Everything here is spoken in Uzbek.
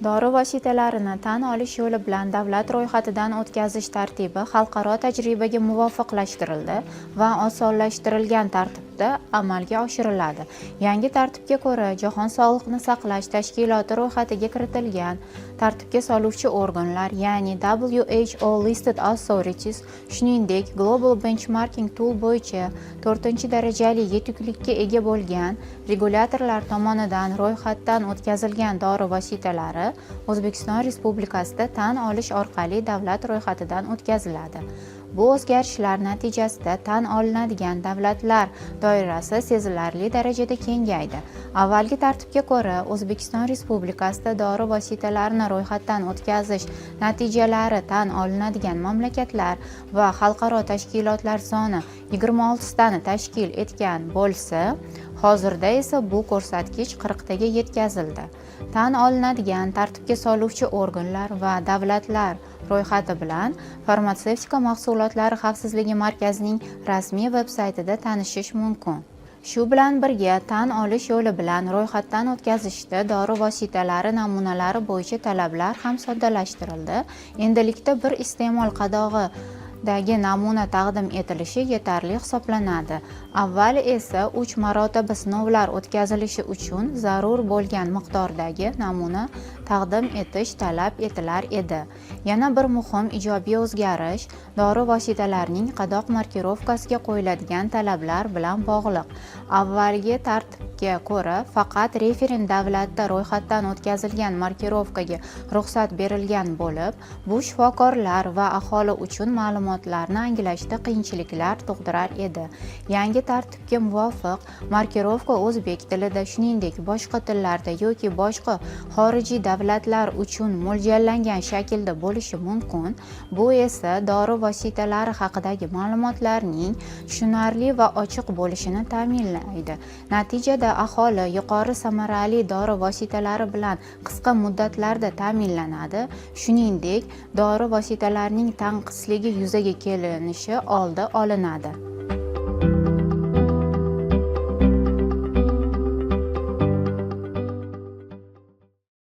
Dori vositalarini tan olish yo'li bilan davlat ro'yxatidan o'tkazish tartibi xalqaro tajribaga muvofiqlashtirildi va osonlashtirilgan tartibda amalga oshiriladi. Yangi tartibga ko'ra, Jahon Sog'liqni saqlash tashkiloti ro'yxatiga kiritilgan tartibga soluvchi organlar, ya'ni WHO Listed Authorities, shuningdek Global Benchmarking Tool bo'yicha 4-darajali yetuklikka ega bo'lgan regulyatorlar tomonidan ro'yxatdan o'tkazilgan dori vositalari O'zbekiston Respublikasida tan olish orqali davlat ro'yxatidan o'tkaziladi. Bu o'zgarishlar natijasida tan olinadigan davlatlar doirasi sezilarli darajada kengaydi. Avvalgi tartibga ko'ra, O'zbekiston Respublikasida dori vositalarini ro'yxatdan o'tkazish natijalari tan olinadigan mamlakatlar va xalqaro tashkilotlar soni 26 tani tashkil etgan bo'lsa, hozirda esa bu ko'rsatkich 40 taga yetkazildi. Tan olinadigan tartibga soluvchi organlar va davlatlar ro'yxati bilan Farmatsevtika mahsulotlari xavfsizligi markazining rasmiy veb-saytida tanishish mumkin. Shu bilan birga, tan olish yo'li bilan ro'yxatdan o'tkazishda dori vositalari namunalari bo'yicha talablar ham soddalashtirildi. Endilikda bir iste'mol qadog'i dagi namuna taqdim etilishi yetarli hisoblanadi. Avval esa 3 marotaba sinovlar o'tkazilishi uchun zarur bo'lgan miqdordagi namuna taqdim etish talab etilar edi. Yana bir muhim ijobiy o'zgarish dori vositalarining qadoq markirovkasiga qo'yiladigan talablar bilan bog'liq. Avvalgi tartibga ko'ra, faqat referent davlatda ro'yxatdan o'tkazilgan markirovkaga ruxsat berilgan bo'lib, bu shifokorlar va aholi uchun ma'lumotlarni anglashda qiyinchiliklar tug'dirar edi. Yangi tartibga muvofiq markirovka o'zbek tilida, shuningdek boshqa tillarda yoki boshqa xorijiy davlatlar uchun mo'ljallangan shaklda bo'lishi mumkin. Bu esa dori vositalari haqidagi ma'lumotlarning tushunarli va ochiq bo'lishini ta'minlaydi. Natijada aholi yuqori samarali dori vositalari bilan qisqa muddatlarda ta'minlanadi. Shuningdek, dori vositalarining tanqisligi yuzaga kelinishi oldi olinadi.